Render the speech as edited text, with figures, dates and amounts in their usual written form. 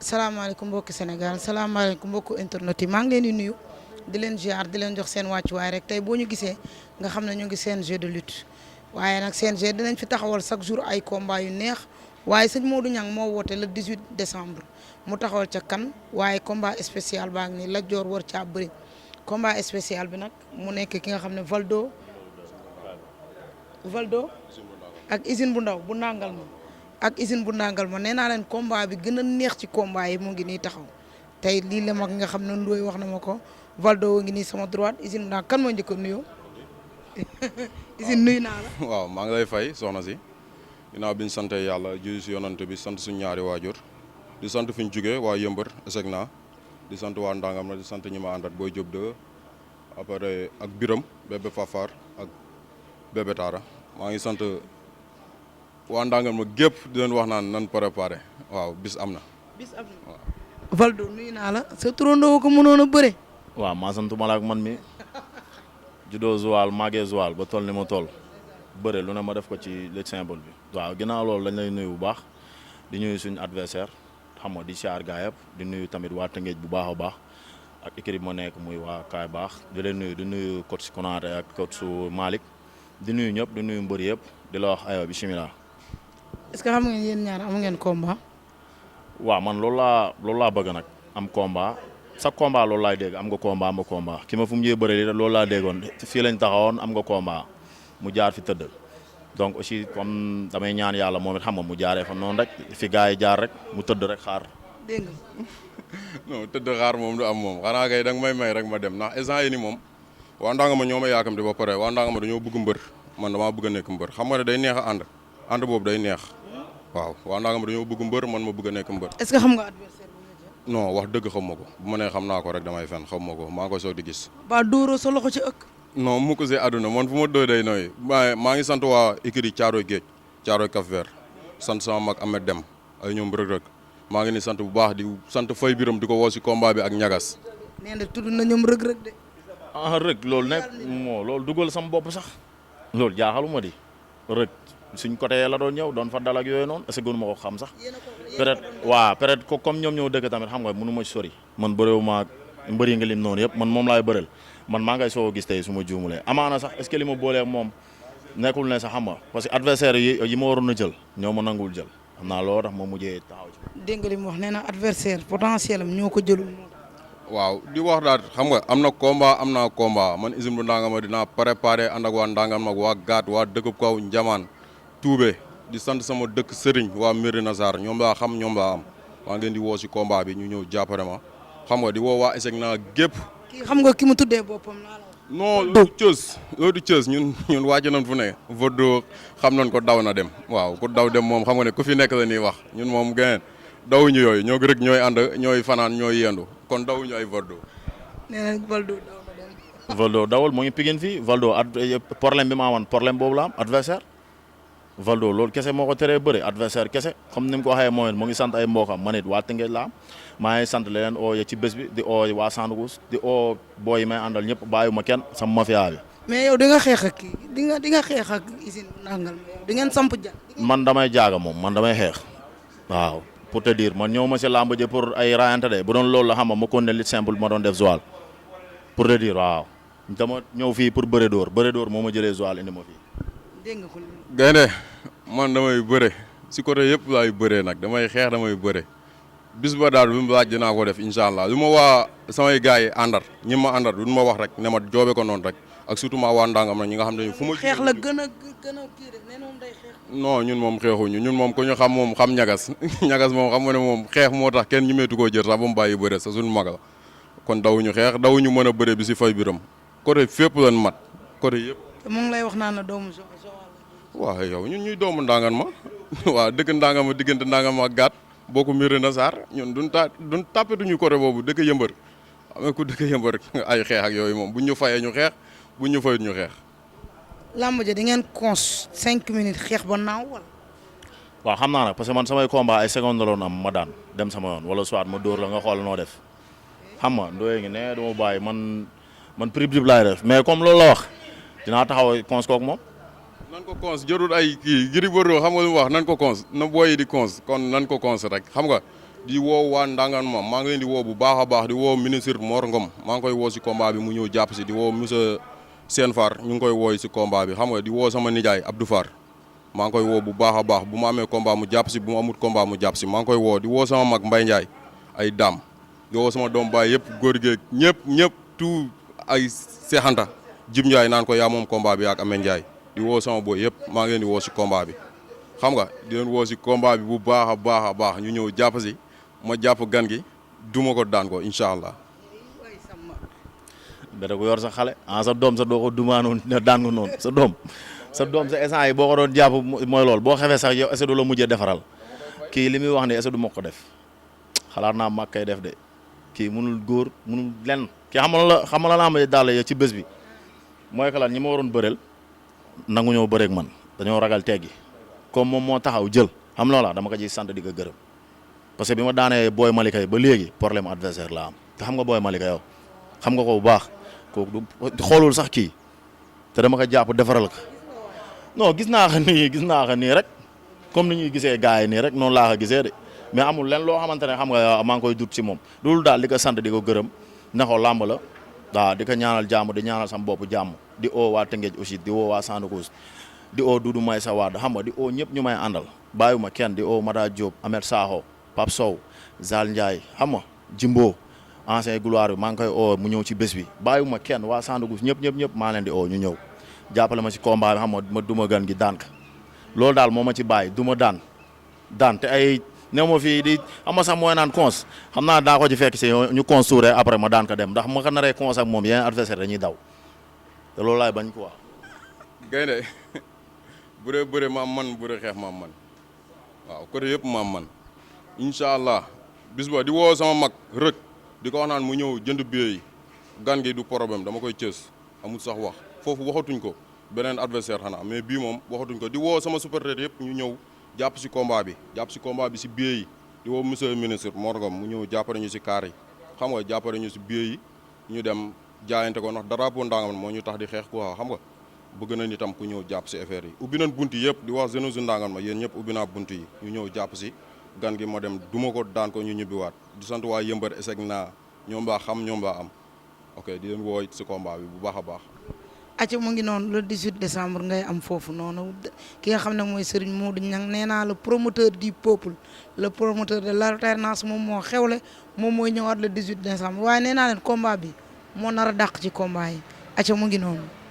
salaamaaleykum mbokki Sénégal salaamaaleykum mbokku internet yi maa ngi leen di nuyu di leen ziar di leen jox seen wàccuwaay rek tey boo ñu gisee nga xam ne ñu ngi CNG de lutte waaye nag CNG dinañ fi taxawal chaque jour ay combat yu neex waaye sëñ Modou Niang moo woote le 18 décembre mu taxawal ca kan waaye combat spécial baa ngi nii Lat Dior war caa bëri combat spécial bi nag mu nekk ki nga xam ne Valdo ak usine bu ndaw bu nangal ma ak usine bu nangal ma nee naa leen combat bi gën a neex ci combat yi mu ngi nii taxaw tey lii la mag nga xam ne Ndoye wax na ma ko Valdo ngi nii sama droite usine bu ndaw kan moo njëkk a nuyoo usine nuyu naa la. waaw maa ngi lay fay soxna si ginnaaw bi ñu sant yàlla julli si yonante bi sant suñu ñaari waajur di sant fi ñu jugee waa Yëmbër eseg naa di sant waa Ndangam na di sant ñi ma àndat Boy Diop 2 après ak Biram bébé Fafar ak bébé Tara maa ngi sant waa Ndangam ma gépp di leen wax naan nan préparé waaw bis am na. bis am na waaw. Valdo nuyu naa la sa turandoo ko mënoon a bëre. waaw maa sant ma la ak man mi juddoo Joal màggee Joal ba toll ni ma toll bëre lu ne ma def ko ci le symbole bi. waaw ginnaaw loolu lañ lay nuyu bu baax di nuyu suñu adversaire xam nga di siyaar gaa yëpp di nuyu tamit waa Tëngéej bu baax a baax ak équipe ma nekk muy waa Kaay baax di leen nuyu di nuyu coach Konaté ak coach Malick di nuyu ñëpp di nuyu mbër yëpp di la wax aywa bisimilah. est-ce que xam ngeen yéen ñaar am ngeen combat. waaw man loolu laa bëgg nag am combat sa combat loolu laay dégg am nga combat am nga combat ki ma fu mu jee bëre li loolu laa déggoon fii lañ taxawoon am nga combat mu jaar fi tëdd donc aussi comme damay ñaan yàlla moom it xam nga mu jaaree fa noonu rek fi gars yi jaar rek mu tëdd rek xaar. dégg nga. non tëdd xaar moom du am moom xanaa kay danga may rek ma dem ndax instant yi ni moom waa Ndangam ma ñoo ma yaakamti ba pare waa Ndangam ma dañoo bëgg mbër man damaa bëgg a nekk mbër xam nga ne day neex a ànd boobu day neex waaw waa Ndangam ma dañoo bëgg mbër man ma bëgg a nekk mbër. est-ce que xam nga adversaire bu nga jël. non wax dëgg xam ma ko bu ma nee xam naa ko rek damay fen xam ma ko maa ngi koy soog di gis. ba dóoroo sa loxo ci ëkk. non mu ko see àdduna man fu ma doy day nooy maa ngi sant waa écurie Thiaroye Géej Thiaroye Cap Vert sant sama mag Ahmed Dem ay ñoom rëg-rëg maa ngi ni sant bu baax di sant Fay Biram di ko woo si combat bi ak ñagas. nee na tudd na ñoom rëg-rëg de. rëg loolu nekk moo loolu dugal sama bopp sax loolu jaaxaluma di rëg suñ côté la doon ñëw doon fa dal ak yooyu noonu est-ce que gënu ma ko xam sax peut-être ko comme ñoom ñëw dëkk tamit xam nga mënu ma sori man bëréewuma ak mbër yi nga lim noonu yëpp man moom laay bëreel man maa ngay soo gis tey su ma juumulee amaana sax est-ce que li ma boolee ak moom nekkul ne sax xam nga parce que adversaire yi ma waroon a jël ñoo ma nangul jël xam naa loolu tax ma mujjee taxaw ci. dégg nga li mu wax nee na adversaire potentiel am ñoo ko jëlul moo tax. waaw di wax daal xam nga am na combat am naa combat man usine bu Ndangam ma dinaa préparé ànd ak waa Ndangam mag waa Gaat waa dëkk kaw Njamaan Tuube di sant sama dëkk Sëriñ waa Mérina Sarr ñoom laa xam ñoom laa am maa ngi leen di woo si combat bi ñu ñëw jàppale ma xam nga di woo waa eseg naa gépp kii xam nga ki mu tuddee boppam laa la wax. non loolu du cës ñun wàcc nañ fu ne Valdo xam nañ ko daw na dem waaw ku daw dem moom xam nga ne ku fi nekk la ñuy wax ñun moom gën dawuñu yooyu ñoo rek ñooy ànd ñooy fanaan ñooy yendu kon dawuñu ay Valdo. nee na Valdo daw na dem. Valdo dawul mu ngi Pikine fii Valdo problème bi ma amoon problème boobu la am adversaire Valdo loolu kese moo ko teree bëre adversaire kese comme ni mu ko waxee mooy mu ngi sant ay mbokam man it waa Tëngéej la am maa ngi sant leen oo ci bés bi di oo waa Sandougus di oo booy yi may àndal ñëpp bàyyiwuma kenn sama mafia bi. mais yow di nga xeex ak kii di nga xeex ak usine bu nangal ma yow di ngeen samp ja. man damay jaaga moom man damay xeex waaw pour te dire man ñëw ma si làmb ji pour ay raayante de bu doon loolu la xam nga ma ko ne lit simple ma doon def Joal pour te dire waaw dama ñëw fii pour bëre dóor moo ma jëlee Joal indi ma fii. dégg nga ko gaynde man damay bëre si côté yëpp laay bëree nag damay xeex damay bëre bis ba daal bi mu laaj dinaa ko def incha allah lu ma waa samay gars yi àndar ñi ma àndar du ma wax rek ne ma joobe ko noonu rek ak surtout ma waa Ndangam na ñi nga xam ne fu ma xeex la gën a kii de nee moom day xeex. non ñun moom xeexuñu ñun moom ku ñu xam moom xam ñagas ñagas moom xam nga ne moom xeex moo tax kenn ñu meetu koo jël sax ba mu bàyyi bëre sa suñu mag la kon dawuñu xeex dawuñu mën a bëre bi si Fay Biram côté fépp lan mat côté yëpp. te mu ngi lay wax naan la doomu waaw yow ñun ñuy doomu Ndangam ma waaw dëkk Ndangam ma diggante Ndangam ak Gaat boo ko Mérina Sarr ñun duñ tàppetuñu côté boobu dëkk Yëmbër xam nga ku dëkk Yëmbër ay xeex ak yooyu moom buñ ñu fayee ñu xeex buñ ñu fayut ñu xeex. làmb ja di ngeen cons 5 minutes xeex ba naaw wala. waaw xam naa nag parce que man samay combat ay seconde la doon am ma daan dem sama yoon wala soit ma dóor la nga xool noo def xam nga Ndoye ngi ne dama bàyyi man prix laay def mais comme loolu la wax dinaa taxaw cons kook moom. nan ko cons jarul ay kii Gris Bordeaux xam nga lu mu wax nan ko cons na booyi di cons kon nan ko cons rek xam nga di woo waa Ndangaan ma maa ngi leen di woo bu baax a baax di woo ministre Mor Ngom maa ngi koy woo si combat bi mu ñëw jàpp si di woo monsieur Sène Far ñu ngi koy wooy si combat bi xam nga di woo sama nijaay Abdou Far maa ngi koy woo bu baax a baax bu ma amee combat mu jàpp si bu ma amut combat mu jàpp si maa ngi koy woo di woo sama mag Mbaye Ndiaye ay daam di woo sama doom baay yëpp góor geeg ñëpp tout ay seexanta Jib Ndiaye naan ko yaa moom combat bi ak Amé Ndiaye di woo sama boy yëpp maa ngi leen di woo si combat bi xam nga di leen woo si combat bi bu baax a baax a baax ñu ñëw jàpp si ma jàpp gan gi duma ko daan ko incha allah. bete ko yor sa xale sa doom sa doo ko dumaanoon ne daan ko noonu sa doom sa essence yi boo ko doon jàpp mooy loolu boo xefee sax yow est-ce que du la mujjee defaral kii li muy wax ne est-ce que du ma ko def xalaat naa mag kay def de kii munul góor munul lenn kii xamal la am daal ci bés bi mooy que lan ñi ma waroon bëreel nangu ñoo bëreeg man dañoo ragal teggi comme moom moo taxaw jël xam loola dama ko ciy sant di ko gërëm parce que bi ma daanee Boy Malika yi ba léegi problème adversaire la am te xam nga Boy Malika yow xam nga ko bu baax kooku du xoolul sax kii te dama ko jàpp defaral ko non gis naa ko nii rek comme ni ñuy gisee gars yi nii rek noonu laa ko gisee de mais amul len loo xamante ne xam nga maa ngi koy dut ci moom loolu daal di ko sant di ko gërëm na ko làmb la waaw di ko ñaanal jàmm di ñaanal sam bopp jàmm di oo waa Tëngéej aussi di oo waa Sandakous di oo Doudou May sa waad xam nga di oo ñëpp ñu may àndal bàyyiwuma kenn di oo Mada Diop Ahmed Sakho Pape Sow Zal Ndiaye xam nga Jimbo ancien gloire bi maa ngi koy oo mu ñëw ci bés bi bàyyiwuma kenn waa Sandakous ñëpp maa leen di oo ñu ñëw jàppale ma ci combat bi xam nga ma duma gan gi daan ka loolu daal moo ma ci bàyyi duma daan te ay new ma fii di xam nga sax mooy naan cons xam naa daa ko ci fekk si ñu cons tuure après ma daan ko dem ndax ma ko naree cons ak moom yeneen adversaire dañuy daw te loolu laay bañ quoi. gaynde bu dee bëre maam man bu dee xeex maam man waaw côté yëpp maam man incha allah bis ba di woo sama mag rëg di ko wax naan mu ñëw jënd billet yi gan gi du problème dama koy cës amul sax wax foofu waxatuñ ko beneen adversaire xanaa mais bii moom waxatuñ ko di woo sama supporter yëpp ñu ñëw jàpp si combat bi si billet yi di woo monsieur le ministre Mor Ngom mu ñëw jàppale ñu si kaar yi xam nga jàppale ñu si billet yi ñu dem jaayante ko ndax drapeau Ndangaan moo ñu tax di xeex quoi xam nga bëgg nañ itam ku ñëw jàpp si affaire yi ubbi nañ bunt yi yëpp di wax jeunesse Ndangaan ma yéen ñëpp ubbi naa bunt yi ñu ñëw jàpp si gan gi ma dem duma ko daan ko ñu ñibbiwaat di sant waa Yëmbar eseg naa ñoom baa xam ñoom baa am ok di leen woo si combat bi bu baax a baax. acca mu ngi noonu le 18 décembre ngay am foofu noonu ki nga xam ne mooy Serigne Modou Niang nee naa le promoteur du peuple le promoteur de l'alternance moom moo xewle moom mooy ñëwaat le 18 décembre waaye nee naa leen combat bi moo nar a dàq ci combat yi acca mu ngi noonu.